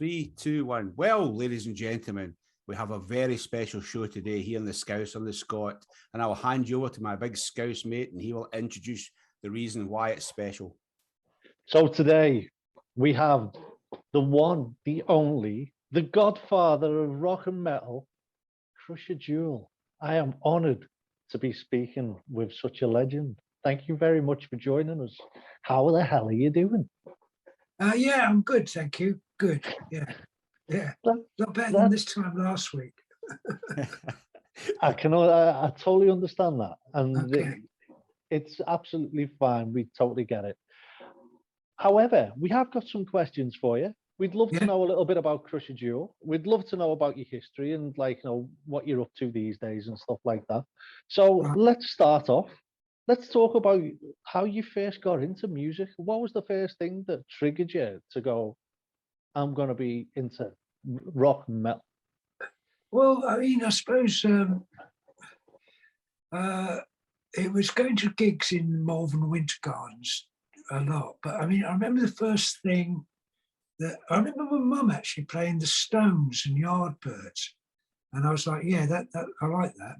Three, two, one. Well, ladies and gentlemen, we have a very special show today here in the Scouser and the Scot, and I'll hand you over to my big Scouse mate, and he will introduce the reason why it's special. So today we have the one, the only, the godfather of rock and metal, Krusher Joule. I am honoured to be speaking with such a legend. Thank you very much for joining us. How the hell are you doing? Yeah, I'm good, thank you. Good, yeah. Not better than this time last week. I totally understand that. And Okay. it's absolutely fine. We totally get it. However, we have got some questions for you. We'd love to know a little bit about Krusher Joule. We'd love to know about your history and what you're up to these days and stuff like that. So let's start off. Let's talk about how you first got into music. What was the first thing that triggered you to go, I'm going to be into rock and metal? Well, I mean, I suppose it was going to gigs in Malvern Winter Gardens a lot. But I mean, I remember the first thing I remember my mum actually playing the Stones and Yardbirds. And I was like, yeah, that I like that.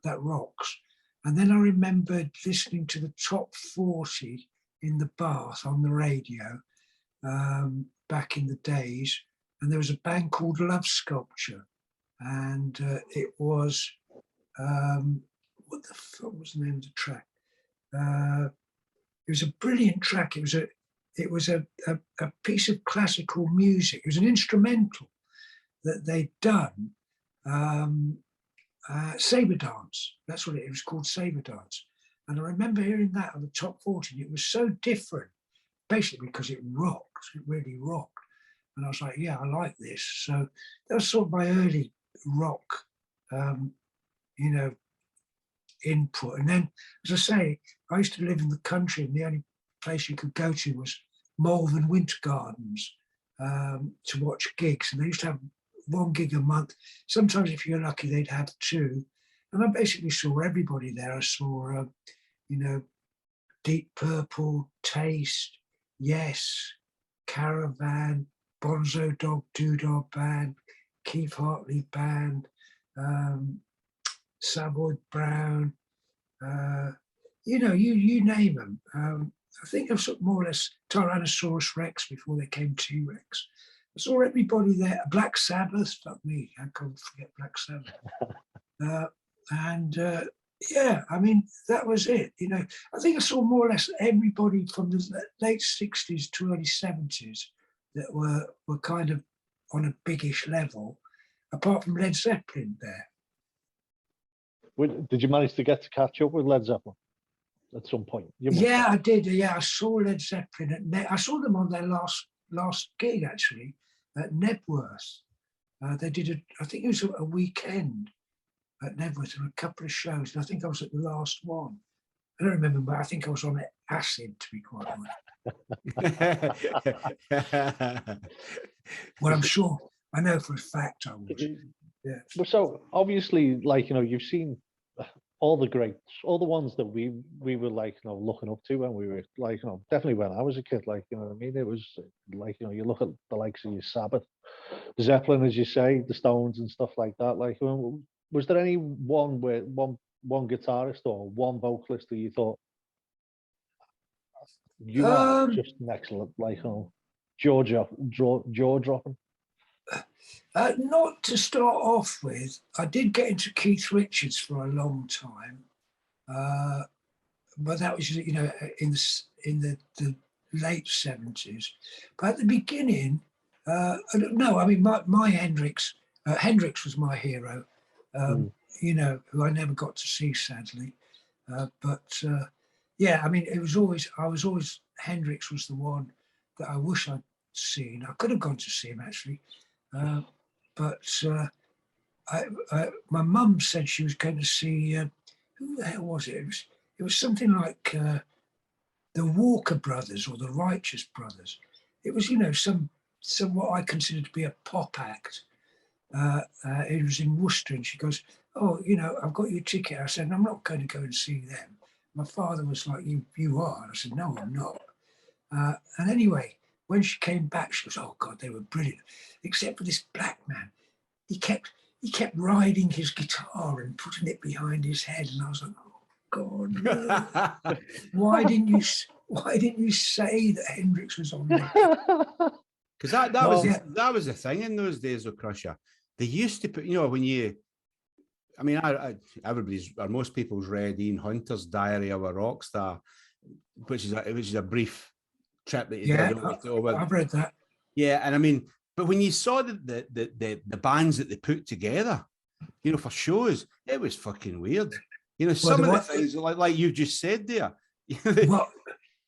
That rocks. And then I remembered listening to the top 40 in the bath on the radio back in the days. And there was a band called Love Sculpture. And it was, what the fuck was the name of the track? It was a brilliant track. It was a piece of classical music. It was an instrumental that they'd done. Sabre Dance, that's what it was called, Sabre Dance. And I remember hearing that on the top 40, and it was so different, basically because it rocked, it really rocked. And I was like, yeah, I like this. So that was sort of my early rock, input. And then, as I say, I used to live in the country, and the only place you could go to was Malvern Winter Gardens to watch gigs. And they used to have one gig a month. Sometimes, if you're lucky, they'd have two. And I basically saw everybody there. I saw, Deep Purple, Taste, Yes, Caravan, Bonzo Dog Doodah Band, Keith Hartley Band, Savoy Brown, you name them. I think I've sort of more or less Tyrannosaurus Rex before they came T-Rex. I saw everybody there. Black Sabbath, fuck me, I can't forget Black Sabbath. Yeah, I mean, that was it. I think I saw more or less everybody from the late 60s to early 70s that were kind of on a biggish level, apart from Led Zeppelin there. Did you manage to catch up with Led Zeppelin at some point? Yeah, I did. Yeah, I saw Led Zeppelin. I saw them on their last gig, actually, at Nebworth. They did I think it was a weekend at Nebworth, and a couple of shows. And I think I was at the last one. I don't remember, but I think I was on acid, to be quite honest. Well, I'm sure. I know for a fact I was. Yeah. Well, so obviously, you've seen all the greats, all the ones that we were looking up to when we were definitely when I was a kid, what I mean? It was you look at the likes of your Sabbath, Zeppelin, as you say, the Stones and stuff like that. Was there any one guitarist or one vocalist that you thought you are just next, jaw dropping? Not to start off with. I did get into Keith Richards for a long time, but that was in the late 70s. But at the beginning, I don't know. I mean, my Hendrix was my hero. Who I never got to see, sadly. Yeah, I mean, I was always Hendrix was the one that I wish I'd seen. I could have gone to see him actually. But my mum said she was going to see, who the hell was it? It was something like the Walker Brothers or the Righteous Brothers. It was, some what I considered to be a pop act. It was in Worcester, and she goes, "Oh, I've got your ticket." I said, "I'm not going to go and see them." My father was like, "You are?" I said, "No, I'm not." And anyway, when she came back, she was, oh God, they were brilliant. Except for this black man. He kept riding his guitar and putting it behind his head. And I was like, oh God, no. Why didn't you say that Hendrix was on there? Because that was the thing in those days of Krusher. They used to put, you know, when you, I mean, everybody's or most people's read Ian Hunter's Diary of a Rock Star, which is a brief trip that he did over. I've read that. Yeah, and I mean, but when you saw the bands that they put together, you know, for shows, it was fucking weird. You know, some of the things like you just said there. Well,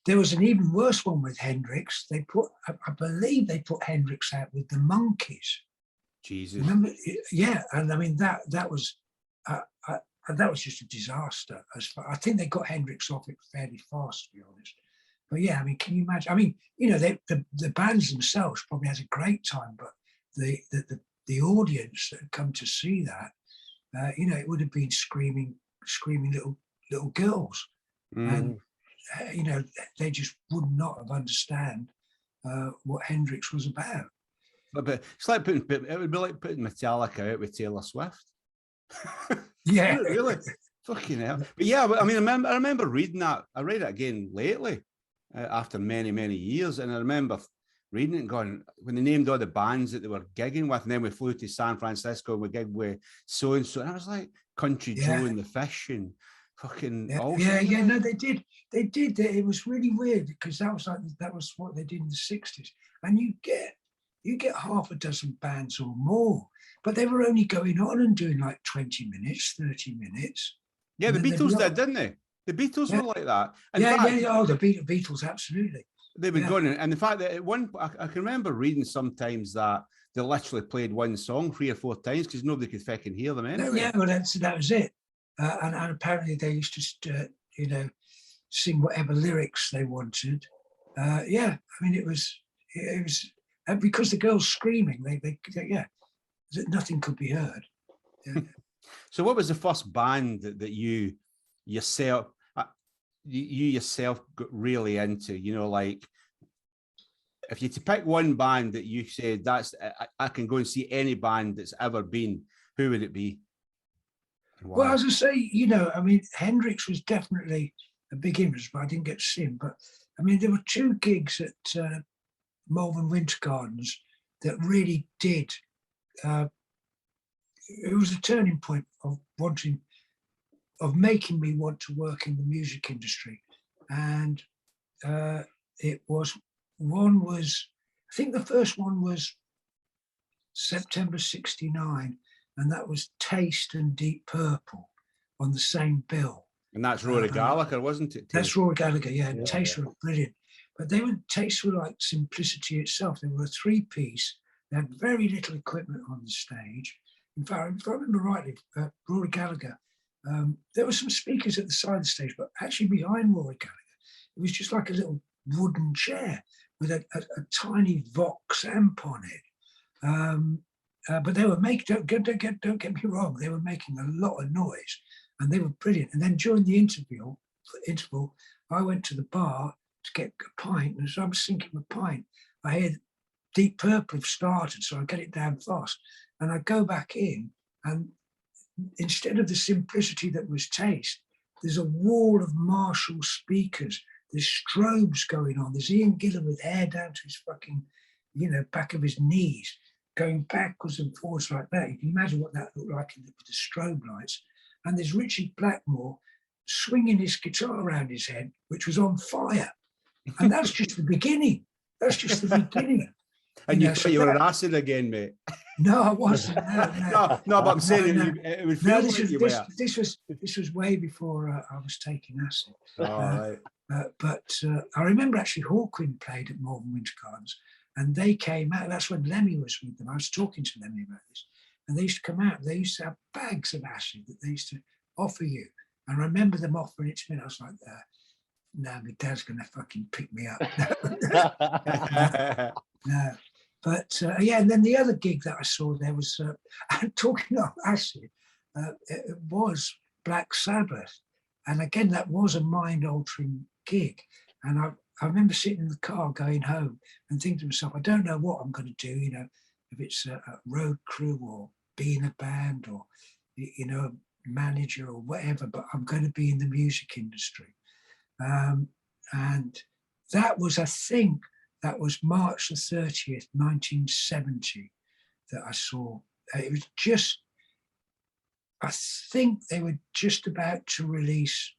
there was an even worse one with Hendrix. They put, I believe, they put Hendrix out with the Monkees. Jesus. Remember? Yeah, and I mean that was just a disaster. I think they got Hendrix off it fairly fast, to be honest. But yeah, I mean, can you imagine? I mean, you know, the bands themselves probably had a great time, but the audience that had come to see that, you know, it would have been screaming little girls, and you know, they just would not have understand what Hendrix was about. But it's like it would be like putting Metallica out with Taylor Swift. Yeah, really, fucking hell. But yeah, I mean, I remember reading that. I read it again lately after many years, and I remember reading it and going, when they named all the bands that they were gigging with, and then we flew to San Francisco and we gigged with so and so, and I was like, Country Joe and the Fish and fucking no, they did. It was really weird because that was what they did in the 60s, and you get half a dozen bands or more, but they were only going on and doing like 20 minutes, 30 minutes. Yeah, the Beatles did, didn't they? The Beatles were like that. Oh, the Beatles, absolutely. They've been going, and the fact that I can remember reading sometimes that they literally played one song 3 or 4 times because nobody could fucking hear them anyway. Yeah, well, that was it. And apparently they used to, you know, sing whatever lyrics they wanted. Yeah, I mean, it was and because the girls screaming, nothing could be heard. Yeah. So, what was the first band that you yourself got really into? You know, like if you to pick one band that you said I can go and see any band that's ever been, who would it be? Well, as I say, you know, I mean, Hendrix was definitely a big influence, but I didn't get to see him. But I mean, there were 2 gigs at Malvern Winter Gardens that really did. It was a turning point of making me want to work in the music industry, and it was I think the first one was September '69. And that was Taste and Deep Purple on the same bill. And that's Rory Gallagher, wasn't it? That's Rory Gallagher, yeah. And Taste were brilliant. But Taste were like simplicity itself. They were a 3-piece. They had very little equipment on the stage. In fact, if I remember rightly, Rory Gallagher, there were some speakers at the side of the stage, but actually behind Rory Gallagher, it was just like a little wooden chair with a tiny Vox amp on it. But they were making, don't get me wrong, they were making a lot of noise and they were brilliant. And then during the interval, I went to the bar to get a pint. And as I was sinking a pint, I hear Deep Purple have started, so I get it down fast. And I go back in, and instead of the simplicity that was Taste, there's a wall of Marshall speakers. There's strobes going on. There's Ian Gillan with hair down to his fucking, you know, back of his knees, going backwards and forwards like that. You can imagine what that looked like with the strobe lights. And there's Richard Blackmore swinging his guitar around his head, which was on fire. And that's just the beginning. That's just the beginning. And you thought you were on acid again, mate. No, I wasn't. No, but I'm saying it would feel like you were. This was way before I was taking acid. Right. But I remember actually Hawkwind played at Malvern Winter Gardens. And they came out, that's when Lemmy was with them. I was talking to Lemmy about this. And they used to come out, they used to have bags of acid that they used to offer you. And I remember them offering it to me. And I was like, no, my dad's going to fucking pick me up. No. But yeah, and then the other gig that I saw there was, talking of acid, it was Black Sabbath. And again, that was a mind-altering gig. And I remember sitting in the car going home and thinking to myself, I don't know what I'm going to do, you know, if it's a road crew or be in a band or, you know, a manager or whatever, but I'm going to be in the music industry. And that was, I think, that was March the 30th, 1970 that I saw. It was just, I think they were just about to release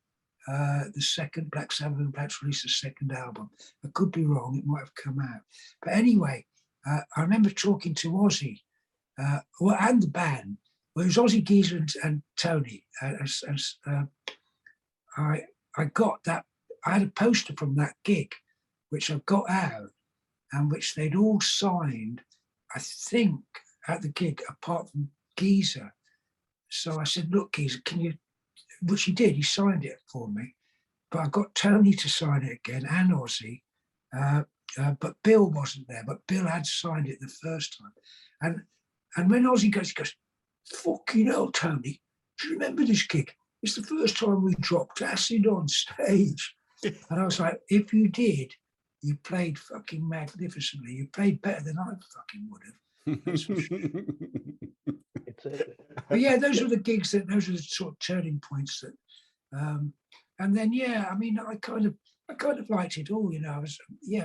the second, Black Sabbath and Black released the second album. I could be wrong, it might have come out. But anyway, I remember talking to Ozzy and the band. Well, it was Ozzy, Geezer and Tony. I got that, I had a poster from that gig, which I got out and which they'd all signed, I think, at the gig, apart from Geezer. So I said, look, Geezer, can you, which he did, he signed it for me. But I got Tony to sign it again and Ozzy. But Bill wasn't there, but Bill had signed it the first time. And when Ozzy goes, he goes, fucking hell, Tony, do you remember this gig? It's the first time we dropped acid on stage. And I was like, if you did, you played fucking magnificently. You played better than I fucking would have. That's for sure. But yeah, those were the gigs those were the sort of turning points that, and then, yeah, I mean, I kind of liked it all, you know. I was,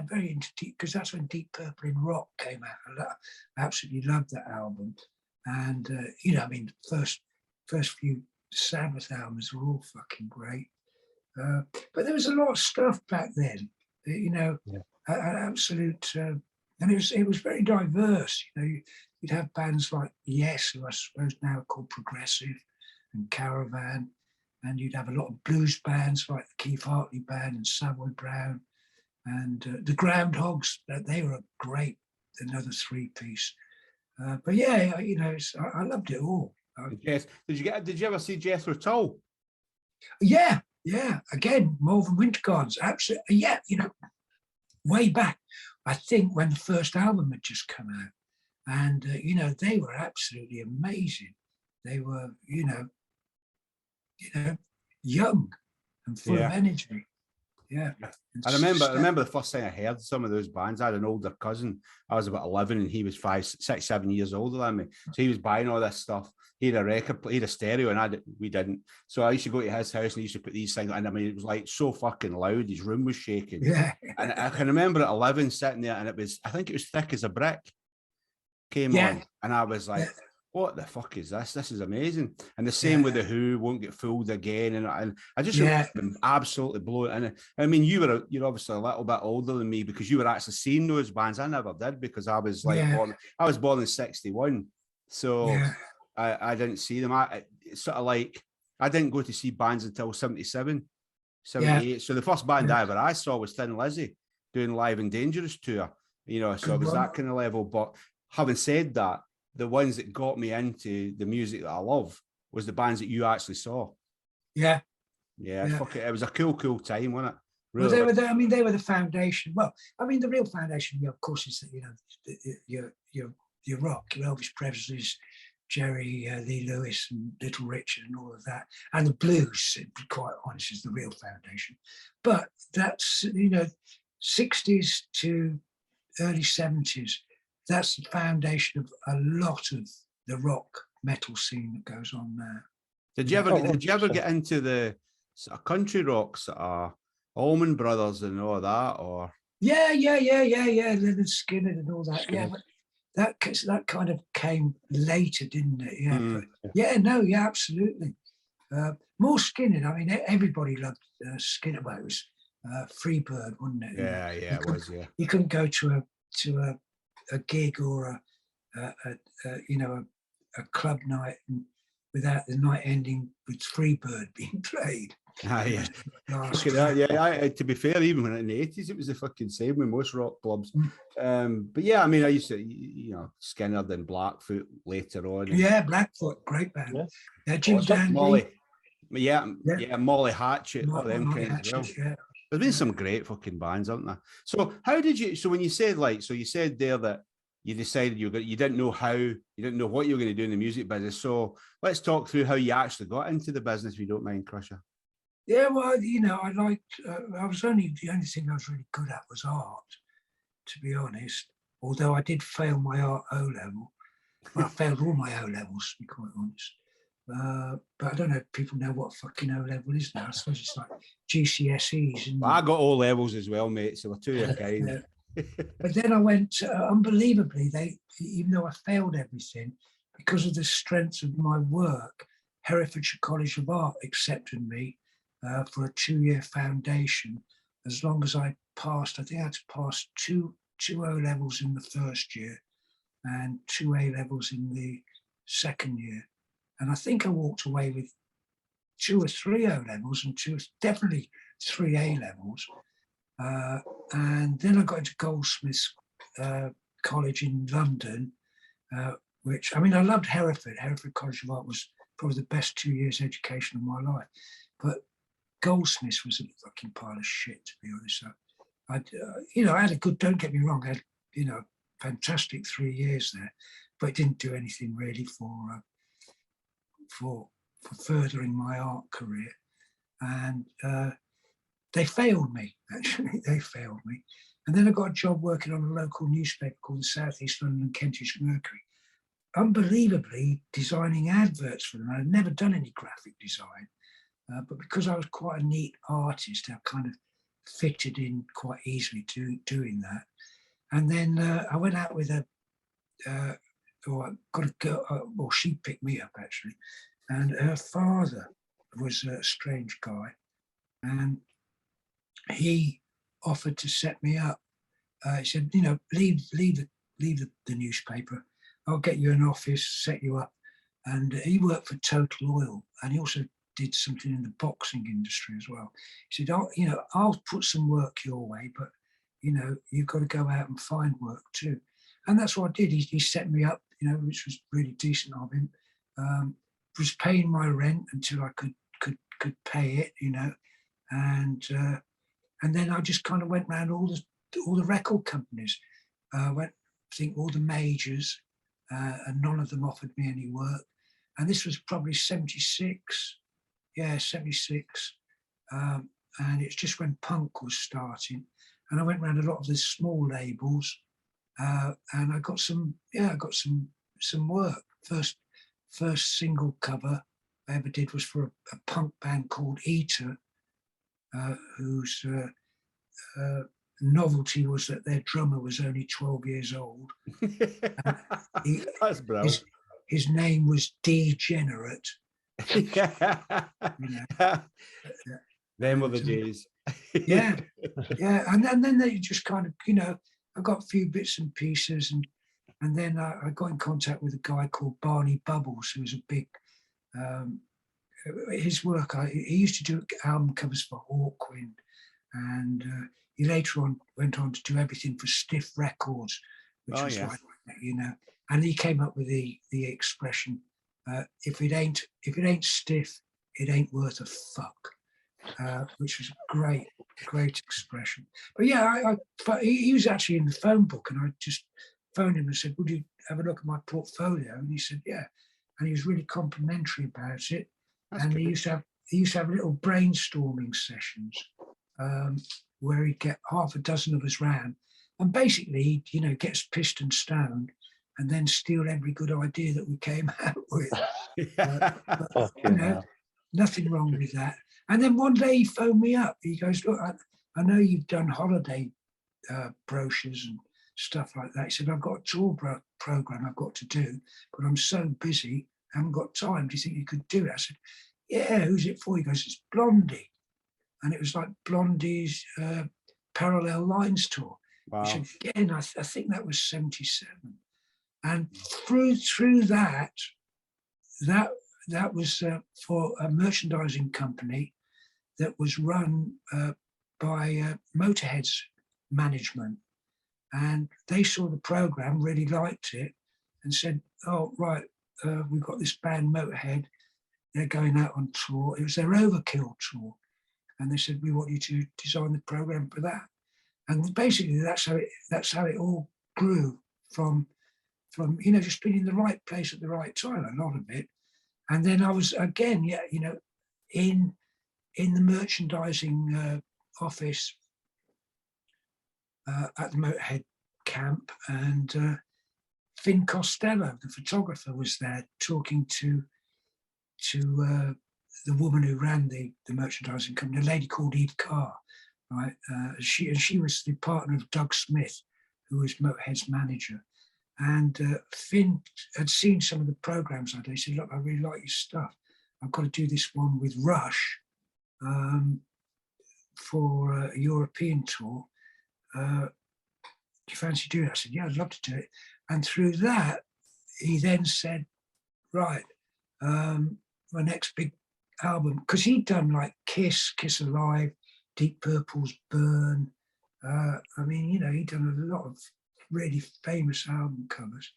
very into deep, because that's when Deep Purple in Rock came out. I absolutely loved that album. And, you know, I mean, first few Sabbath albums were all fucking great. But there was a lot of stuff back then, you know, absolute, and it was very diverse. You know, you'd have bands like Yes, who I suppose now are called Progressive, and Caravan, and you'd have a lot of blues bands like the Keith Hartley Band and Savoy Brown, and the Groundhogs. They were a great, another three-piece. But yeah, you know, I loved it all. Did you ever see Jethro Tull? Yeah. Again, Malvern Winter Gardens. Absolutely. Yeah, you know, way back, I think when the first album had just come out, and you know, they were absolutely amazing. They were, you know, young and full of energy. Yeah. I remember the first time I heard some of those bands. I had an older cousin. I was about 11 and he was 5, 6, 7 years older than me. So he was buying all this stuff. He had a record, he had a stereo, and we didn't. So I used to go to his house and he used to put these things. And I mean, it was like so fucking loud. His room was shaking. Yeah. And I can remember at 11 sitting there, and I think it was Thick as a Brick came on. And I was like, what the fuck is this? This is amazing. And the same with the Who, Won't Get Fooled Again. And I just remember them absolutely blown. And I mean, you're obviously a little bit older than me because you were actually seeing those bands. I never did because I was like, I was born in 61. So I didn't see them. It's sort of like, I didn't go to see bands until 77, 78. So the first band I saw was Thin Lizzy doing Live and Dangerous tour, you know, so it was that kind of level. But having said that, the ones that got me into the music that I love was the bands that you actually saw. Yeah. Fuck it. It was a cool time, wasn't it? Really. Well, they were the foundation. Well, I mean, the real foundation, of course, is that, you know, your rock, your Elvis Presley's, Jerry Lee Lewis and Little Richard and all of that. And the blues, to be quite honest, is the real foundation. But that's, you know, 60s to early 70s, that's the foundation of a lot of the rock metal scene that goes on now. Did you ever get into the sort of country rocks that are Allman Brothers and all that, or? Yeah. Leonard Skinner and all that. Yeah, but that kind of came later, didn't it? Yeah, absolutely. More Skinner. I mean, everybody loved Skinner. Well, it was Freebird, wasn't it? Yeah, it was. Yeah, you couldn't go to a gig or a club night without the night ending with Freebird being played. To be fair, even when in the 80s, it was the fucking same with most rock clubs. But yeah, I mean, I used to, you know, Skinner, then Blackfoot later on. Yeah, Blackfoot, great band. Yeah, Jim Dandy. Molly. Molly Hatchet, all them kinds as well. Yeah. There's been some great fucking bands, haven't there? So when you said you said there that you decided you didn't know what you were going to do in the music business. So let's talk through how you actually got into the business, if you don't mind, Krusher. Yeah, well, you know, I liked, I was only, the only thing I was really good at was art, to be honest. Although I did fail my art O level. Well, I failed all my O levels, to be quite honest. But I don't know if people know what fucking O level is now. I suppose it's like GCSEs. And, I got O levels as well, mate. So we're two of a kind. but then I went, unbelievably, even though I failed everything, because of the strength of my work, Herefordshire College of Art accepted me for a 2-year foundation, as long as I passed, I think I had to pass two O levels in the first year and 2 A levels in the second year. And I think I walked away with 2 or 3 O levels and definitely 3 A levels. And then I got into Goldsmiths College in London, which, I mean, I loved Hereford. Hereford College of Art was probably the best 2 years education of my life. But Goldsmiths was a fucking pile of shit, to be honest. So I had a good, don't get me wrong, I had, fantastic 3 years there, but it didn't do anything really for furthering my art career. And they failed me, actually. They failed me. And then I got a job working on a local newspaper called the South East London Kentish Mercury, unbelievably designing adverts for them. I'd never done any graphic design, but because I was quite a neat artist, I kind of fitted in quite easily to doing that. And then I went out with I got a girl, well, she picked me up actually, and her father was a strange guy, and he offered to set me up. He said, leave the newspaper. I'll get you an office, set you up. And he worked for Total Oil, and he also did something in the boxing industry as well. He said, I'll put some work your way, but you've got to go out and find work too. And that's what I did. He set me up, which was really decent of him. Was paying my rent until I could pay it, and then I just kind of went around all the record companies. Went, I think, all the majors, and none of them offered me any work. And this was probably 76. Yeah, 76. And it's just when punk was starting. And I went around a lot of the small labels, and I got some work. First single cover I ever did was for a punk band called Eater, whose novelty was that their drummer was only 12 years old. That's brilliant. His name was Degenerate. Them were the days. yeah. And then they just kind of, I got a few bits and pieces, and then I got in contact with a guy called Barney Bubbles, who was a big, his work, he used to do album covers for Hawkwind, and he later on went on to do everything for Stiff Records, which was like, and he came up with the expression, if it ain't stiff, it ain't worth a fuck, which was a great expression. But yeah, but he was actually in the phone book, and I just phoned him and said, would you have a look at my portfolio? And he said, yeah. And he was really complimentary about it. That's and he used to have little brainstorming sessions where he'd get half a dozen of us round, and basically, get us pissed and stoned, and then steal every good idea that we came out with. Nothing wrong with that. And then one day he phoned me up. He goes, look, I know you've done holiday brochures and stuff like that. He said, I've got a tour program I've got to do, but I'm so busy, I haven't got time. Do you think you could do it? I said, yeah, who's it for? He goes, it's Blondie. And it was like Blondie's Parallel Lines tour. Wow. He said, again, I think that was 77. And through that was for a merchandising company that was run by Motorhead's management. And they saw the program, really liked it, and said, oh, right, we've got this band Motorhead. They're going out on tour. It was their Overkill tour. And they said, we want you to design the program for that. And basically that's how it all grew from just being in the right place at the right time, a lot of it. And then I was again, in in the merchandising office at the Motorhead camp, and Finn Costello, the photographer, was there talking to the woman who ran the merchandising company, a lady called Eve Carr, right? She was the partner of Doug Smith, who was Motorhead's manager. And Finn had seen some of the programs I did. He said, "Look, I really like your stuff. I've got to do this one with Rush for a European tour. Do you fancy doing it?" I said, "Yeah, I'd love to do it." And through that, he then said, "Right, my next big album," because he'd done like Kiss, Kiss Alive, Deep Purple's Burn. I mean, you know, he'd done a lot of really famous album covers.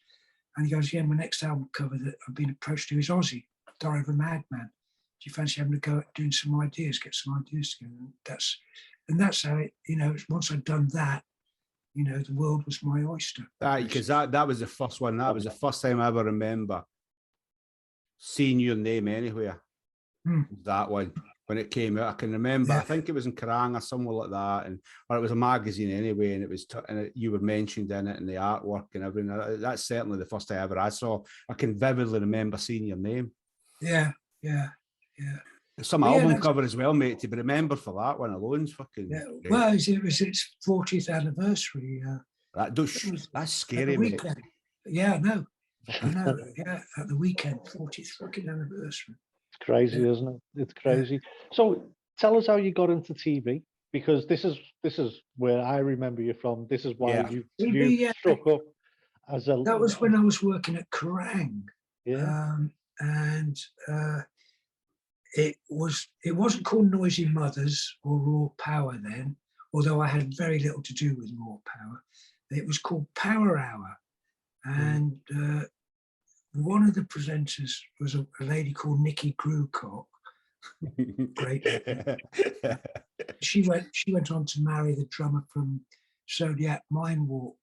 And he goes, "Yeah, my next album cover that I've been approached to is Ozzy, Diary of a Madman. Do you fancy having a go at doing some ideas, get some ideas together?" And that's how it, you know, once I'd done that, you know, the world was my oyster. Because that was the first one. That was the first time I ever remember seeing your name anywhere. That one, when it came out, I can remember. Yeah. I think it was in Kerrang or somewhere like that, or it was a magazine anyway, and it was you were mentioned in it, and the artwork and everything. That's certainly the first time ever I saw. I can vividly remember seeing your name. Yeah. Some album cover as well, mate, to be remembered for that one alone's fucking. Yeah. Great. Well, it was its 40th anniversary. That's scary, mate. Yeah, I know. Yeah, at the weekend, 40th fucking anniversary. It's crazy, isn't it? It's crazy. Yeah. So tell us how you got into TV, because this is where I remember you from. This is why you struck up as a. That was when I was working at Kerrang. Yeah. And it wasn't called Noisy Mothers or Raw Power then, although I had very little to do with Raw Power. It was called Power Hour, and one of the presenters was a lady called Nikki Grewcock. Great. She went on to marry the drummer from Zodiac Mindwarp.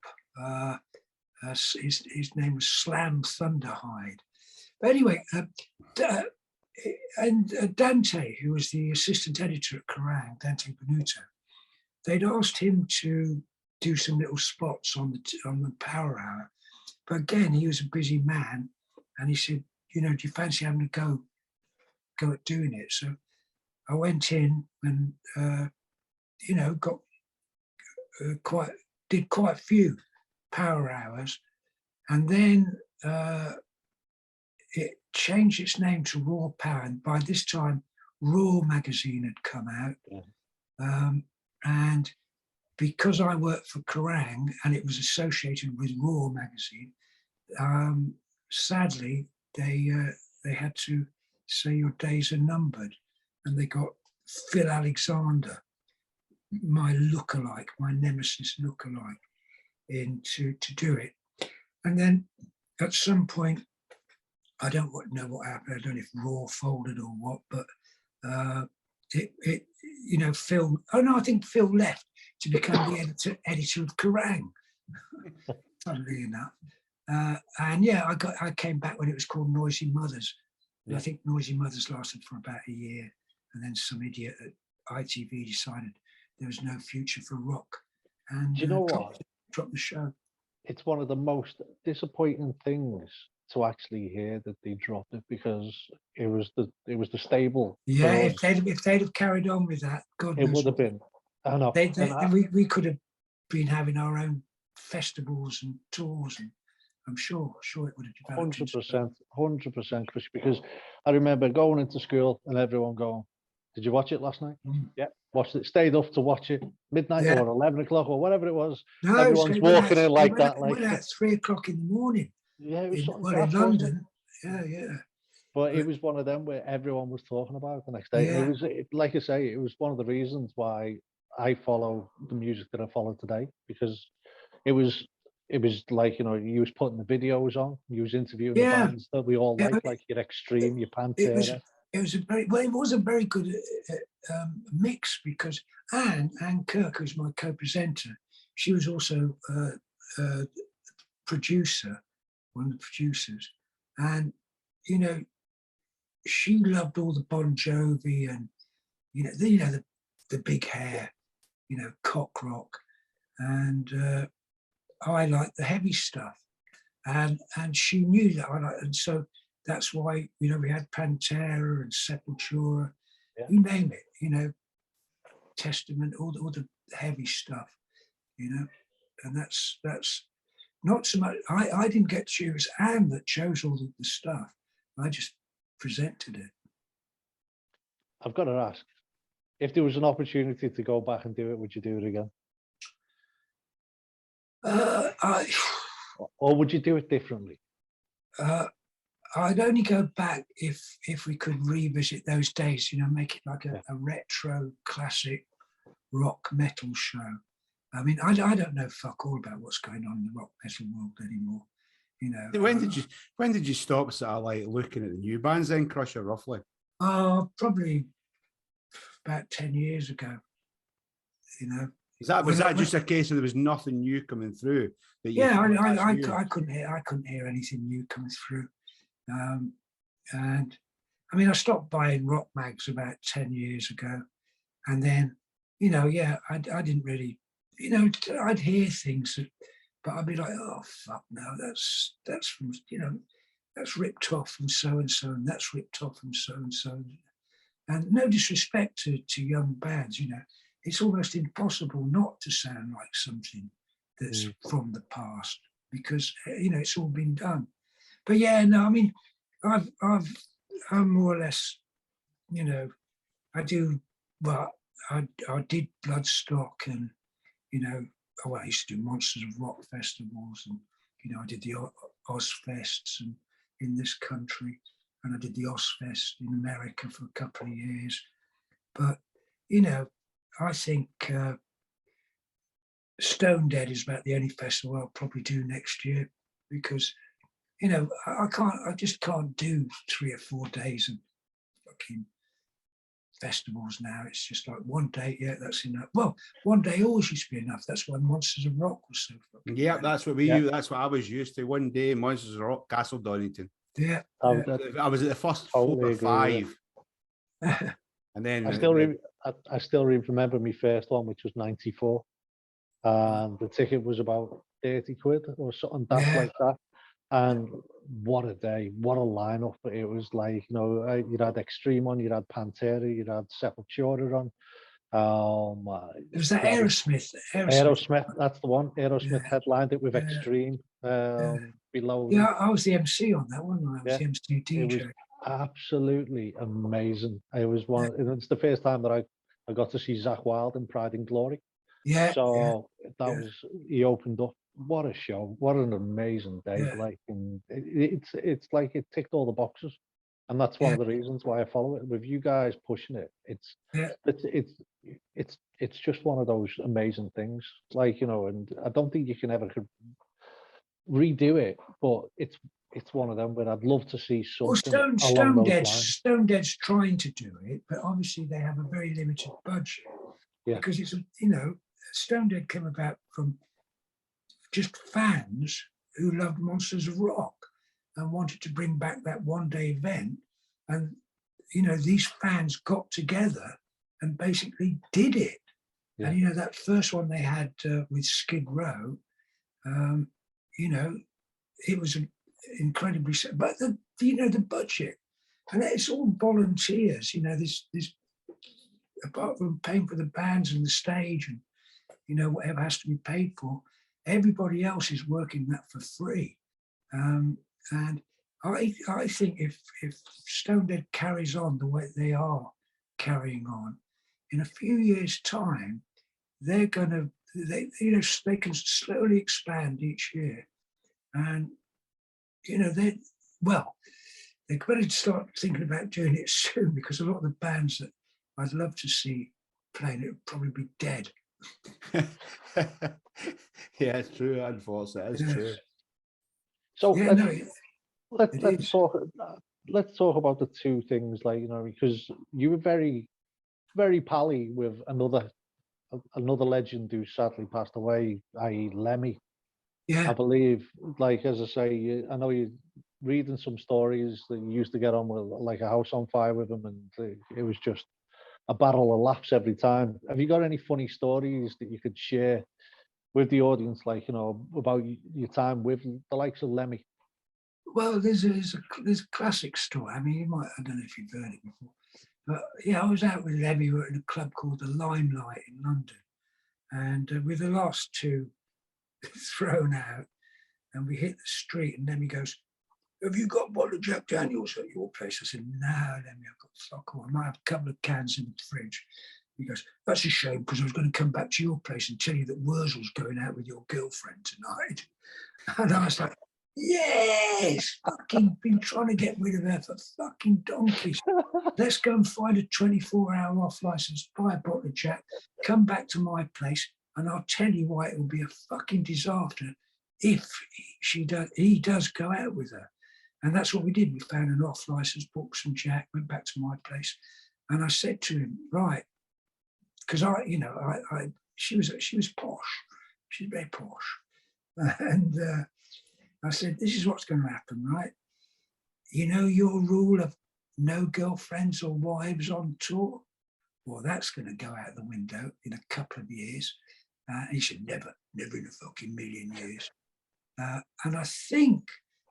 His name was Slam Thunderhide. But anyway, and Dante, who was the assistant editor at Kerrang, Dante Benuto, they'd asked him to do some little spots on the Power Hour. But again, he was a busy man, and he said, "You know, do you fancy having a go at doing it?" So I went in and you know, got did quite a few Power Hours, and then it changed its name to Raw Power. And by this time, Raw magazine had come out, and because I worked for Kerrang and it was associated with Raw magazine, sadly they had to say your days are numbered, and they got Phil Alexander, my lookalike, my nemesis lookalike, in to do it. And then at some point, I don't know what happened. I don't know if Raw folded or what, but it you know, Phil. Oh no, I think Phil left to become the editor of Kerrang. Funnily enough, and yeah, I came back when it was called Noisy Mothers. I think Noisy Mothers lasted for about a year, and then some idiot at ITV decided there was no future for rock, and do you know what? Dropped the show. It's one of the most disappointing things to actually hear that they dropped it, because it was the stable. Yeah, if they'd have carried on with that, God knows, it would have been. I know. We could have been having our own festivals and tours, and I'm sure it would have developed. 100%, Chris, because I remember going into school and everyone going, "Did you watch it last night?" Yeah, watched it. Stayed up to watch it midnight or 11 o'clock or whatever it was. No, everyone's walking in like that. Like at 3 o'clock in the morning. Yeah, it was in London. Yeah. But it was one of them where everyone was talking about it the next day. Yeah. And like I say, it was one of the reasons why I follow the music that I follow today, because it was like, you know, you was putting the videos on, you was interviewing the bands that we all like your Extreme, your Pantera. It was a very good mix, because Anne Kirk, who's my co-presenter, she was also a producer, one of the producers, and you know, she loved all the Bon Jovi and the big hair, cock rock, and I like the heavy stuff, and she knew that I like, and so that's why we had Pantera and Sepultura, you name it, Testament, all the heavy stuff, and that's not so much. I didn't get to choose. Anne that chose all the stuff. I just presented it. I've got to ask, if there was an opportunity to go back and do it, would you do it again? Or would you do it differently? I'd only go back if we could revisit those days, make it like a retro classic rock metal show. I mean, I don't know fuck all about what's going on in the rock metal world anymore. When did you stop sort of like looking at the new bands then, Krusher, roughly? Probably about 10 years ago. Was that just a case of there was nothing new coming through? I couldn't hear anything new coming through. And I mean, I stopped buying rock mags about 10 years ago, and then I didn't really, I'd hear things, but I'd be like, oh fuck no, that's from that's ripped off from so and so, and that's ripped off from so and so. And no disrespect to young bands, it's almost impossible not to sound like something that's from the past, because it's all been done. But I mean, I'm more or less, I do. Well, I did Bloodstock, and I used to do Monsters of Rock festivals, and I did the Ozfests and in this country, and I did the Ozfest in America for a couple of years. But I think Stone Dead is about the only festival I'll probably do next year, because I just can't do 3 or 4 days of fucking festivals now. It's just like one day, that's enough. Well, one day always used to be enough. That's why Monsters of Rock was so fucking brilliant. That's what that's what I was used to. One day, Monsters of Rock, Castle Donington. Yeah. I was at the first 4 or 5. And then I still remember my first one, which was 94. And the ticket was about 30 quid or something like that. And what a day, what a lineup. It was like, you'd had Extreme on, you'd had Pantera, you'd had Sepultura on. It was that Aerosmith. Aerosmith, that's the one. Aerosmith headlined it with Extreme below. Yeah, I was the MC on that one. I was the MC DJ. It was absolutely amazing. It was it's the first time that I got to see Zakk Wylde in Pride and Glory. So that was, he opened up. What a show! What an amazing day! Like, and it's like it ticked all the boxes, and that's one of the reasons why I follow it. With you guys pushing it, it's just one of those amazing things. Like, and I don't think you can ever redo it, but it's one of them where I'd love to see something along those lines. Stone Dead's trying to do it, but obviously they have a very limited budget. Because it's Stone Dead came about from just fans who loved Monsters of Rock and wanted to bring back that one-day event. And, these fans got together and basically did it. And, that first one they had with Skid Row, it was incredibly, but the budget, and it's all volunteers, this apart from paying for the bands and the stage and, whatever has to be paid for, everybody else is working that for free. And I think if Stone Dead carries on the way they are carrying on, in a few years' time, they can slowly expand each year. And, they're going to start thinking about doing it soon, because a lot of the bands that I'd love to see playing it would probably be dead. Yeah, it's true. Unfortunately, it's true. So let's talk about the two things, like, because you were very, very pally with another legend who sadly passed away, i.e. Lemmy. I believe, like, as I say, I know you're reading some stories that you used to get on with, like, a house on fire with him, and it was just a barrel of laughs every time. Have you got any funny stories that you could share with the audience, like, you know, about your time with the likes of Lemmy? Well, there's a classic story. I mean, I don't know if you've heard it before, but yeah, I was out with Lemmy. We were at a club called the Limelight in London, and with the last two thrown out, and we hit the street, and Lemmy goes, "Have you got a bottle of Jack Daniels at your place?" I said, "No, Lemmy, I've got fuck all. I might have a couple of cans in the fridge." He goes, "That's a shame, because I was going to come back to your place and tell you that Wurzel's going out with your girlfriend tonight." And I was like, yes, fucking been trying to get rid of her for fucking donkeys. Let's go and find a 24-hour off license, buy a bottle of Jack, come back to my place, and I'll tell you why it will be a fucking disaster if he does go out with her. And that's what we did. We found an off license, bought some Jack, went back to my place, and I said to him, right, because she was posh, she's very posh, and I said, this is what's going to happen, right? You know your rule of no girlfriends or wives on tour? Well, that's going to go out the window in a couple of years. He said, never in a fucking million years. And I think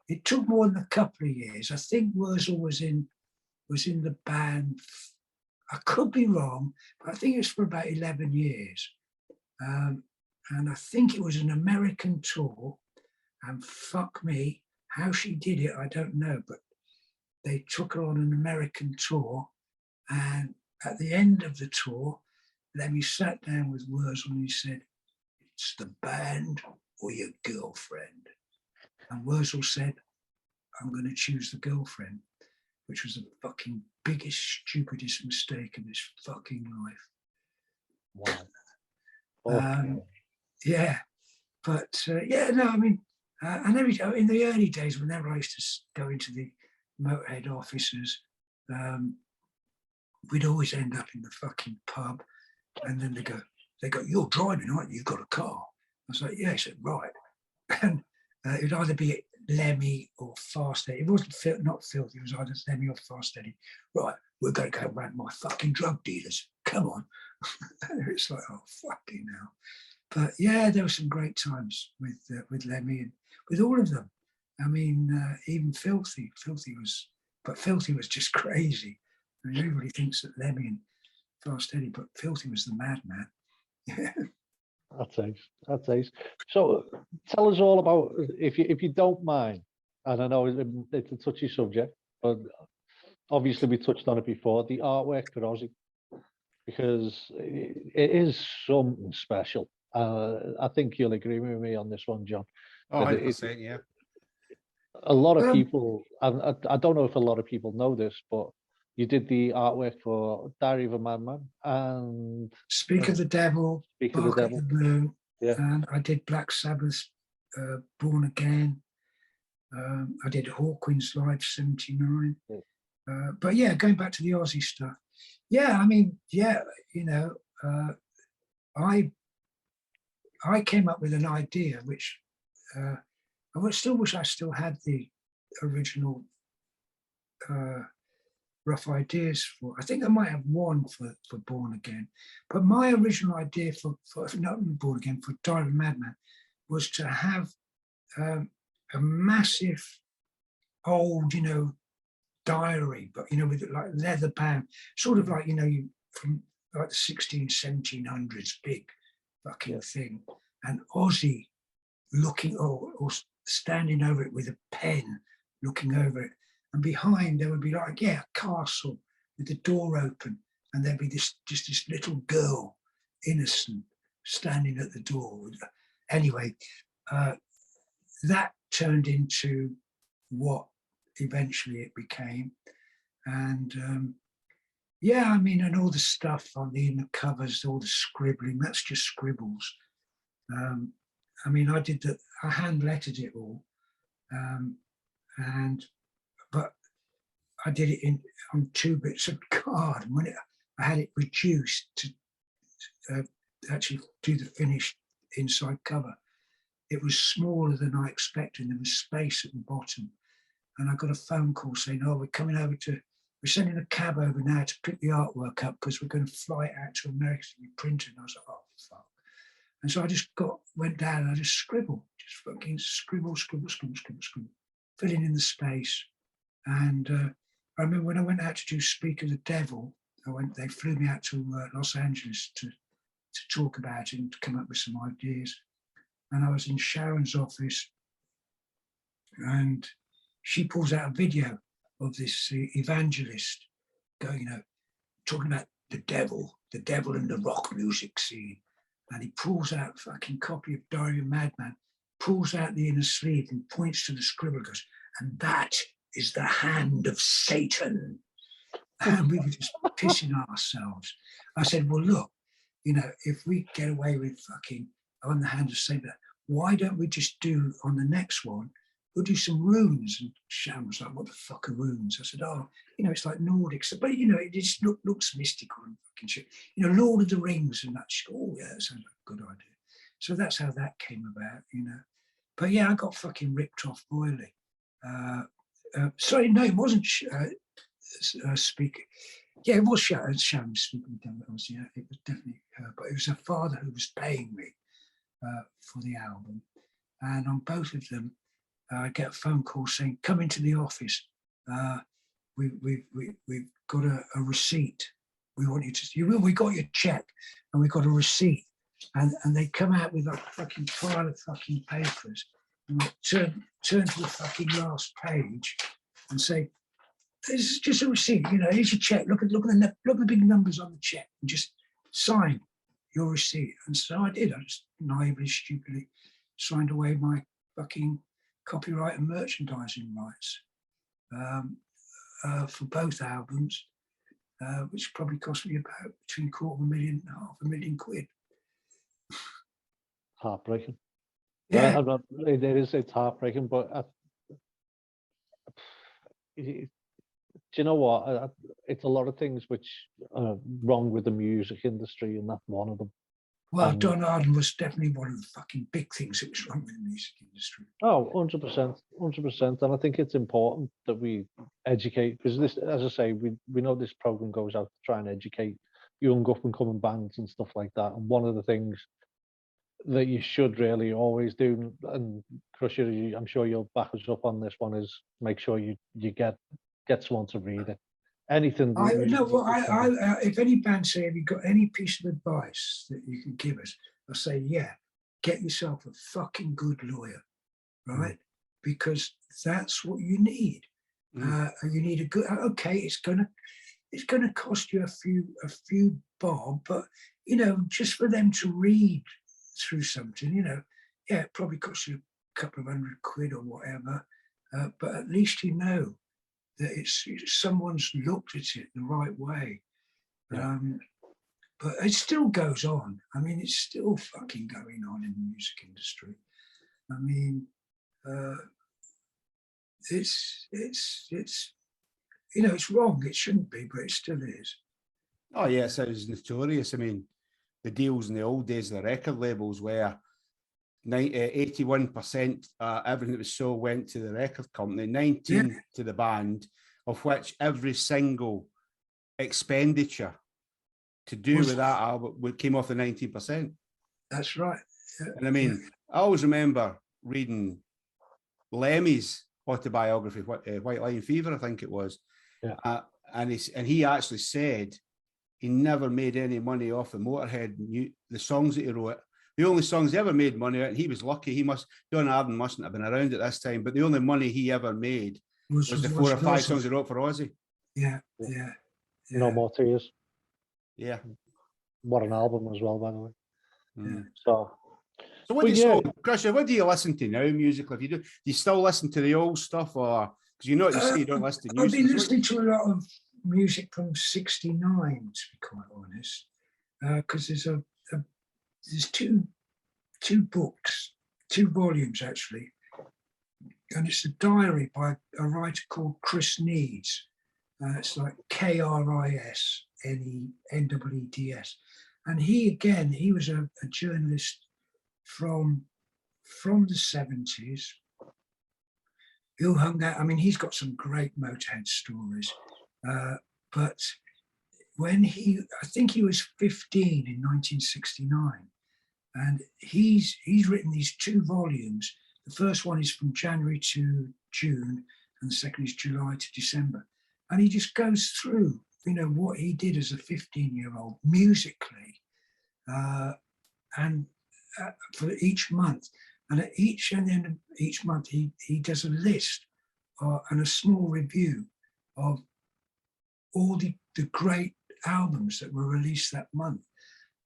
it took more than a couple of years. I think Wurzel was in the band. I could be wrong, but I think it was for about 11 years. And I think it was an American tour. And fuck me, how she did it, I don't know. But they took her on an American tour. And at the end of the tour, Lemmy sat down with Wurzel and he said, "It's the band or your girlfriend." And Wurzel said, "I'm going to choose the girlfriend," which was the fucking biggest, stupidest mistake in his fucking life. Wow. Okay. Yeah. But yeah, no, I mean, and in the early days, whenever I used to go into the Motorhead offices, we'd always end up in the fucking pub, and then they go, "You're driving, aren't you? You've got a car." I was like, "Yeah." He said, "Right," and it would either be Lemmy or Fast Eddie. It wasn't not Filthy. It was either Lemmy or Fast Eddie. "Right, we're going to go around my fucking drug dealers. Come on." It's like, oh fucking hell. But yeah, there were some great times with Lemmy and with all of them. I mean, even Filthy was just crazy. I mean, everybody thinks that Lemmy and Fast Eddie, but Filthy was the madman. Yeah. That's ace. So tell us all about, if you don't mind, and I know it's a touchy subject, but obviously we touched on it before, the artwork for Ozzy, because it is something special. I think you'll agree with me on this one, John. Oh, 100%, yeah. A lot of people, I don't know if a lot of people know this, but you did the artwork for Diary of a Madman and Speak of the Devil, Speak of the Devil, the Blue, yeah. And I did Black Sabbath, Born Again. I did Hawkwind Live 79. Yeah. But yeah, going back to the Ozzy stuff. Yeah, I mean, yeah, you know, I came up with an idea which I still wish I still had the original rough ideas for. I think I might have one for Born Again, but my original idea for not Born Again, for Diary of a Madman, was to have a massive old, you know, diary, but you know, with like leather bound, sort of like, you know, you from like the 1700s, big fucking thing, and Ozzy looking or standing over it with a pen, looking over it. And behind there would be like, yeah, a castle with the door open, and there'd be this little girl, innocent, standing at the door. Anyway, that turned into what eventually it became. And yeah, I mean, and all the stuff on in the covers, all the scribbling, that's just scribbles. I mean, I hand lettered it all, but I did it on 2 bits of card. And when I had it reduced to actually do the finished inside cover, it was smaller than I expected. There was space at the bottom, and I got a phone call saying, "Oh, we're coming over to we're sending a cab over now to pick the artwork up because we're going to fly it out to America to be printed. And I was like, oh, fuck. And so I just went down and I just scribbled, just fucking scribble, filling in the space. And I remember when I went out to do Speak of the Devil, they flew me out to Los Angeles to talk about it and to come up with some ideas. And I was in Sharon's office and she pulls out a video of this evangelist going, talking about the devil and the rock music scene. And he pulls out a fucking copy of Diary of a Madman, pulls out the inner sleeve and points to the scribble and goes, and that is the hand of Satan. And we were just pissing ourselves. I said, well, look, if we get away with fucking on the hand of Satan, why don't we just do on the next one, we'll do some runes? And Sharon was like, what the fuck are runes? I said, oh, it's like Nordic. But, it just looks mystical and fucking shit. Lord of the Rings and that. She goes, oh, yeah, that sounds like a good idea. So that's how that came about, But yeah, I got fucking ripped off royally. Sorry, no, it wasn't speaking. Yeah, it was Sharon speaking. It was definitely her, but it was her father who was paying me for the album. And on both of them, I get a phone call saying, "Come into the office. We've got a receipt. We want you to. We got your check, and we got a receipt." And they come out with a fucking pile of fucking papers, and I turn to the fucking last page, and say, "This is just a receipt. Here's your check. Look at the big numbers on the check, and just sign your receipt." And so I did. I just naively, stupidly signed away my fucking copyright and merchandising rights for both albums, which probably cost me about between £250,000 and £500,000. Heartbreaking. Yeah. It's heartbreaking, but do you know what? It's a lot of things which are wrong with the music industry, and that's one of them. Well, Don Arden was definitely one of the fucking big things that was wrong with the music industry. Oh, 100%. And I think it's important that we educate, because this, as I say, we know this program goes out to try and educate young up and coming bands and stuff like that. And one of the things that you should really always do, and Krusher, I'm sure you'll back us up on this one, is make sure you get someone to read it. Anything. If any band say, have you got any piece of advice that you can give us? I say, yeah, get yourself a fucking good lawyer, right? Because that's what you need. You need a good. Okay, it's gonna cost you a few bob, but just for them to read through something, yeah, it probably costs you a couple of £100 or whatever, but at least that it's someone's looked at it the right way. Yeah. But it still goes on. I mean, it's still fucking going on in the music industry. I mean, it's it's wrong. It shouldn't be, but it still is. Oh yeah, it was notorious. I mean, the deals in the old days, the record labels were 81% everything that was sold went to the record company, 19 to the band, of which every single expenditure to do with that album came off the 19%. That's right. Yeah. And I mean, I always remember reading Lemmy's autobiography, White Line Fever, I think it was. Yeah. And he actually said he never made any money off the Motorhead, the songs that he wrote. The only songs he ever made money out, and he was lucky. Don Arden mustn't have been around at this time, but the only money he ever made was the 4 or 5 songs he wrote for Ozzy. Yeah. No More Tears. Yeah. What an album as well, by the way. Yeah. So what do you, Krusher, what do you listen to now musically? If you do you still listen to the old stuff, or because you say you don't listen to new I've been stuff? listening to a lot of music from '69, to be quite honest, because there's two books, 2 volumes actually, and it's a diary by a writer called Chris Needs. It's like KrisNeeds, and he was a journalist from the 70s who hung out. I mean, he's got some great Motown stories, But when I think he was 15 in 1969, and he's written these 2 volumes. The first one is from January to June, and the second is July to December. And he just goes through, what he did as a 15-year-old musically, and for each month. And at the end of each month, he does a list and a small review of all the great albums that were released that month.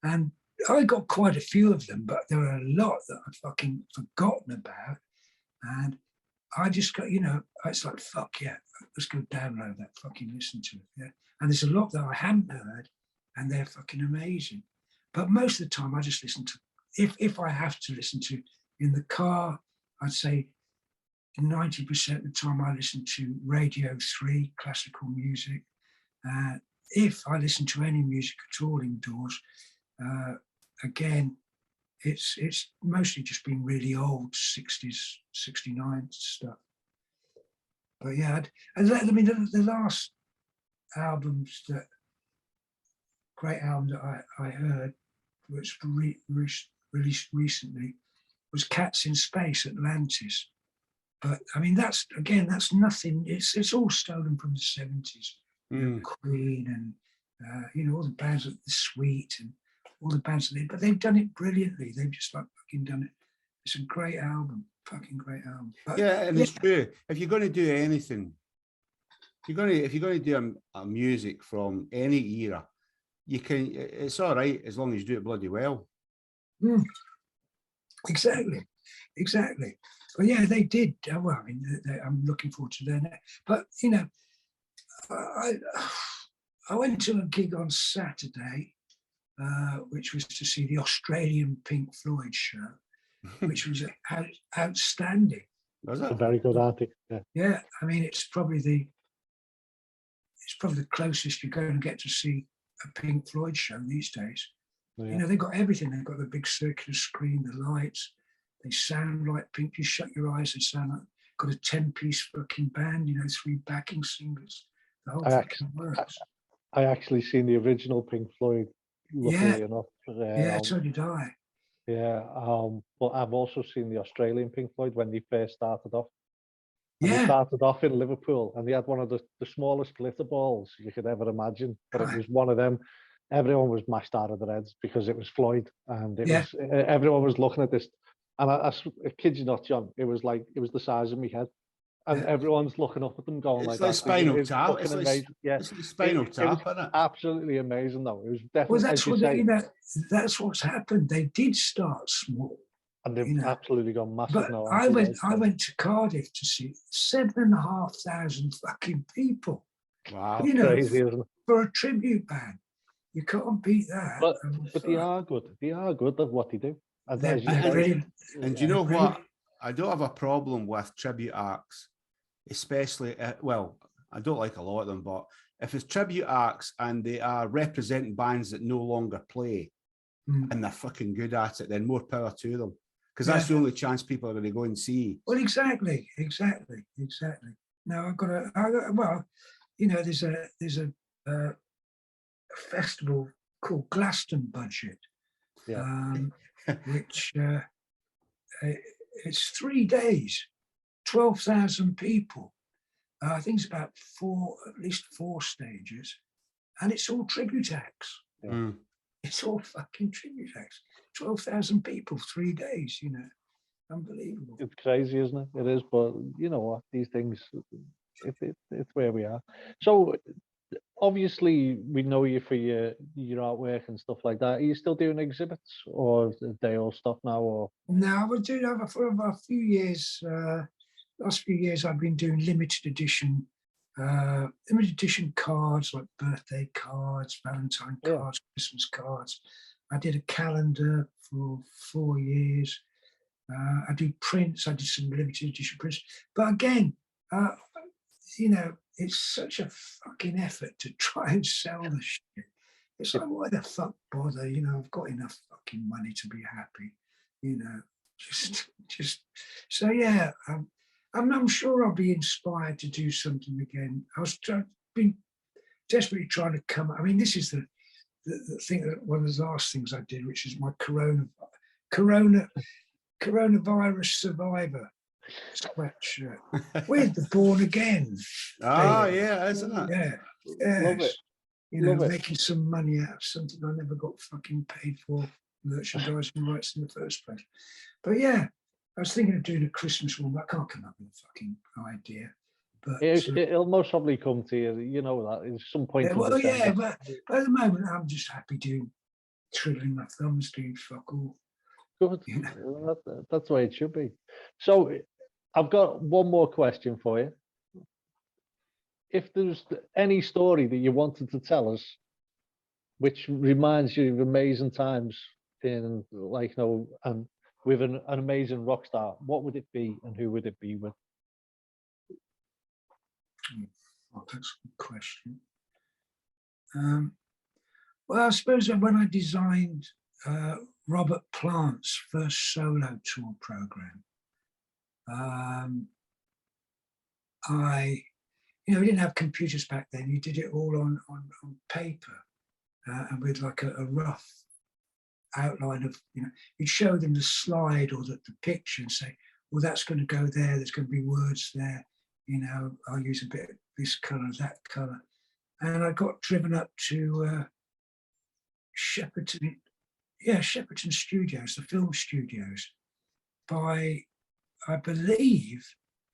And I got quite a few of them, but there are a lot that I've fucking forgotten about. And I just got, it's like, fuck yeah, let's go download that, fucking listen to it. Yeah. And there's a lot that I hadn't heard, and they're fucking amazing. But most of the time I just listen to, if I have to listen to in the car, I'd say 90% of the time I listen to Radio 3, classical music. If I listen to any music at all indoors, again, it's mostly just been really old 60s, 69 stuff. But yeah, the last albums great album that I heard, which released recently, was Cats in Space, Atlantis. But I mean, that's nothing. It's all stolen from the 70s. Queen and all the bands like The Sweet and all the bands, but they've done it brilliantly. They've just fucking done it. It's a great album, fucking great album. But, it's true. If you're going to do anything, if you're going to do a music from any era, you can. It's all right as long as you do it bloody well. Exactly. Well, yeah, they did. Well, I mean, I'm looking forward to their next. But I went to a gig on Saturday, which was to see the Australian Pink Floyd show, which was outstanding. Was it? A very good article. Yeah. Yeah, I mean, it's probably the closest you're going to get to see a Pink Floyd show these days. Yeah. They've got everything. They've got the big circular screen, the lights. They sound like Pink. You shut your eyes, they sound like got a 10-piece fucking band. 3 backing singers. The whole fucking works. I actually seen the original Pink Floyd. Luckily enough. Yeah, so did I. Yeah, but I've also seen the Australian Pink Floyd when they first started off. And Yeah. They started off in Liverpool, and they had one of the smallest glitter balls you could ever imagine. But it was one of them. Everyone was mashed out of their heads because it was Floyd, and it was everyone was looking at this. And I kid you not, John, it was the size of my head. And everyone's looking up at them going it's like Spinal Tap. It's amazing. It's like Spinal Tap, isn't it? Absolutely amazing, though. It was definitely. Well, that's what's happened. They did start small, and they've absolutely gone massive but now. I went to Cardiff to see 7,500 fucking people. Wow, crazy, isn't it? For a tribute band, you can't beat that. But they are good. They are good at what they do. And do you know what? I don't have a problem with tribute acts, especially, well, I don't like a lot of them, but if it's tribute acts and they are representing bands that no longer play and they're fucking good at it, then more power to them. Because that's the only chance people are going to go and see. Well, exactly. Now there's a festival called Glaston Budget, which it's 3 days, 12,000 people. I think it's about at least four stages, and it's all tribute acts. Yeah. It's all fucking tribute acts. 12,000 people, 3 days. Unbelievable. It's crazy, isn't it? It is, but you know what? These things, it's where we are. So obviously, we know you for your artwork and stuff like that. Are you still doing exhibits, or have they all stopped now? Or no, we're doing for a few years. Last few years, I've been doing limited edition cards, like birthday cards, Valentine cards, Christmas cards. I did a calendar for 4 years. I do prints. I did some limited edition prints. But again, it's such a fucking effort to try and sell the shit. It's like, why the fuck bother? I've got enough fucking money to be happy. Just so yeah. I'm sure I'll be inspired to do something again. desperately trying to come. I mean, this is the thing that one of the last things I did, which is my coronavirus survivor sweatshirt with the Born Again. Oh, yeah, isn't it? Yeah, Love it. you know, Love it. making some money out of something I never got fucking paid for, merchandising rights in the first place. But yeah, I was thinking of doing a Christmas one, but I can't come up with a fucking idea. But It'll most probably come to you, you know, that at some point. yeah, well, yeah, but at the moment I'm just happy doing twiddling my thumbs, doing fuck all. Good. You know? Well, that's the way it should be. So I've got one more question for you. If there's any story that you wanted to tell us, which reminds you of amazing times in, like, you know, and with an amazing rock star, what would it be and who would it be with? Oh, that's a good question. Well, I suppose that when I designed Robert Plant's first solo tour program, we didn't have computers back then. You did it all on paper and with like a rough outline of, you'd show them the slide or the picture and say, well, that's going to go there. There's going to be words there. I'll use a bit of this color, that color. And I got driven up to Shepperton Studios, the film studios, by, I believe,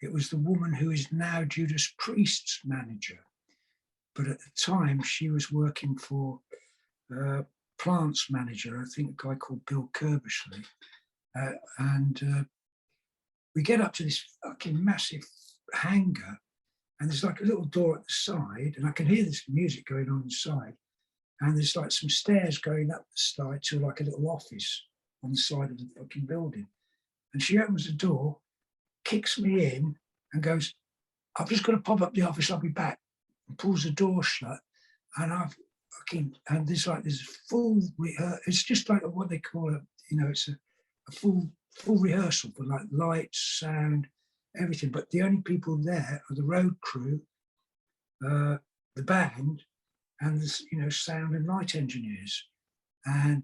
it was the woman who is now Judas Priest's manager. But at the time, she was working for Plant's manager, I think a guy called Bill Kerbishley. And we get up to this fucking massive hangar, and there's like a little door at the side, and I can hear this music going on inside. And there's like some stairs going up the side to like a little office on the side of the fucking building. And she opens the door, kicks me in, and goes, "I've just got to pop up the office, I'll be back." And pulls the door shut. And there's full it's just like what they call it's a full rehearsal for like lights, sound, everything. But the only people there are the road crew, the band, and the sound and light engineers. And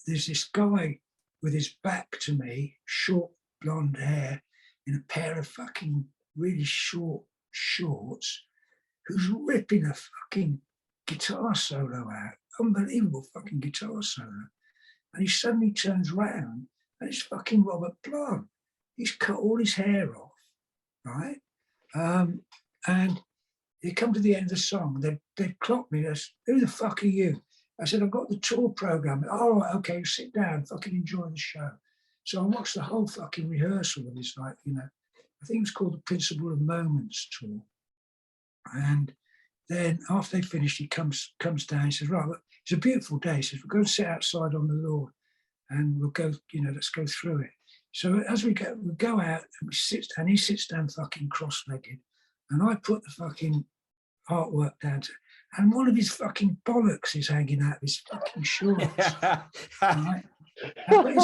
there's this guy with his back to me, short blonde hair, in a pair of fucking really short shorts, who's ripping a fucking guitar solo out, unbelievable fucking guitar solo. And he suddenly turns round and it's fucking Robert Plant. He's cut all his hair off, right? And they come to the end of the song, they clocked me, "Who the fuck are you?" I said, "I've got the tour program." "All right, okay, sit down, fucking enjoy the show." So I watched the whole fucking rehearsal of this, I think it was called the Principle of Moments tour. And then after they finished, he comes down, he says, "Right, well, it's a beautiful day." He says, "We'll go and sit outside on the lawn and we'll go, let's go through it." So as we go out and he sits down fucking cross-legged, and I put the fucking artwork down and one of his fucking bollocks is hanging out of his fucking shorts. Right? But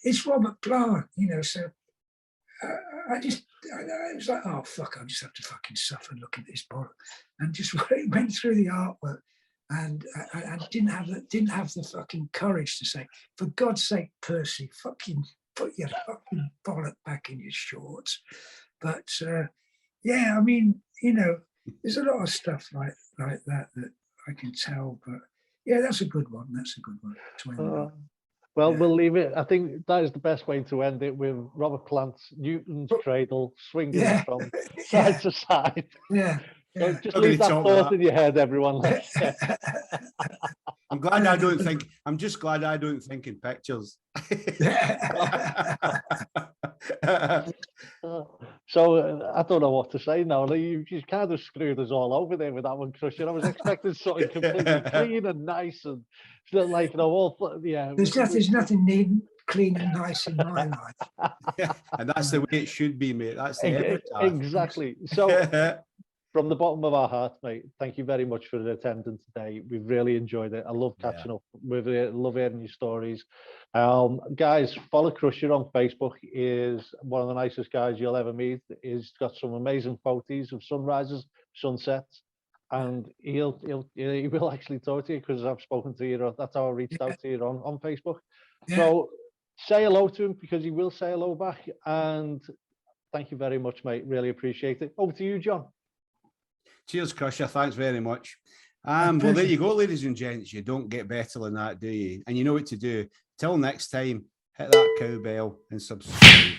it's Robert Plant, so it was like, oh fuck, I just have to fucking suffer looking at this bollock. And just went through the artwork, and I didn't have the fucking courage to say, "For God's sake, Percy, fucking put your fucking bollock back in your shorts." But yeah, I mean, there's a lot of stuff like that I can tell. But yeah, that's a good one. That's a good one to end on. Well, Yeah. we'll leave it. I think that is the best way to end it, with Robert Plant's Newton's Cradle swinging from side to side. Yeah. So Yeah. just leave that thought in your head, everyone. I'm glad I don't think. I'm just glad I don't think in pictures. So I don't know what to say now. You kind of screwed us all over there with that one, Krusher. I was expecting something completely clean and nice, and like all There's nothing neat, clean and nice in my life. And that's the way it should be, mate. That's the epitaph. Exactly. So from the bottom of our hearts, mate, thank you very much for attending today. We've really enjoyed it. I love catching up with you. Love hearing your stories. Guys, follow Krusher on Facebook. He is one of the nicest guys you'll ever meet. He's got some amazing photos of sunrises, sunsets, and he will actually talk to you because I've spoken to you. That's how I reached out to you on Facebook. Yeah. So say hello to him because he will say hello back. And thank you very much, mate. Really appreciate it. Over to you, John. Cheers, Krusher. Thanks very much. Well, there you go, ladies and gents. You don't get better than that, do you? And you know what to do. Till next time, hit that cowbell and subscribe.